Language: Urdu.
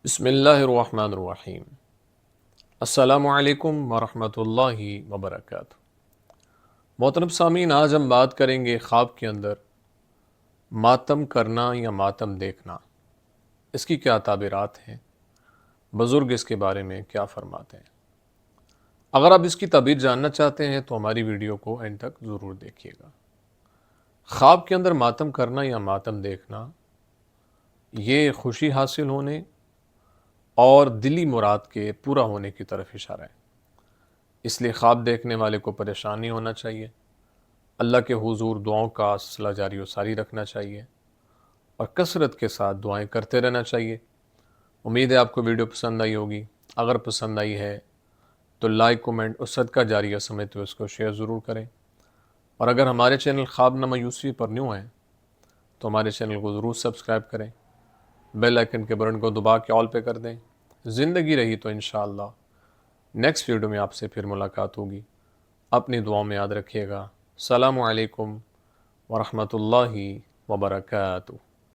بسم اللہ الرحمن الرحیم۔ السلام علیکم ورحمۃ اللہ وبرکاتہ۔ محترم سامعین، آج ہم بات کریں گے خواب کے اندر ماتم کرنا یا ماتم دیکھنا، اس کی کیا تعبیرات ہیں، بزرگ اس کے بارے میں کیا فرماتے ہیں۔ اگر آپ اس کی تعبیر جاننا چاہتے ہیں تو ہماری ویڈیو کو اینڈ تک ضرور دیکھیے گا۔ خواب کے اندر ماتم کرنا یا ماتم دیکھنا یہ خوشی حاصل ہونے اور دلی مراد کے پورا ہونے کی طرف اشارہ ہے، اس لیے خواب دیکھنے والے کو پریشان نہیں ہونا چاہیے، اللہ کے حضور دعاؤں کا سلسلہ جاری و ساری رکھنا چاہیے اور کثرت کے ساتھ دعائیں کرتے رہنا چاہیے۔ امید ہے آپ کو ویڈیو پسند آئی ہوگی۔ اگر پسند آئی ہے تو لائک، کومنٹ اور صدقہ جاریہ سمیت اس کو شیئر ضرور کریں، اور اگر ہمارے چینل خواب نامہ یوسفی پر نیو ہیں تو ہمارے چینل کو ضرور سبسکرائب کریں، بیل آئیکن کے بٹن کو دبا کے آل پہ کر دیں۔ زندگی رہی تو انشاءاللہ نیکسٹ ویڈیو میں آپ سے پھر ملاقات ہوگی۔ اپنی دعاؤں میں یاد رکھیے گا۔ السلام علیکم ورحمۃ اللہ وبرکاتہ۔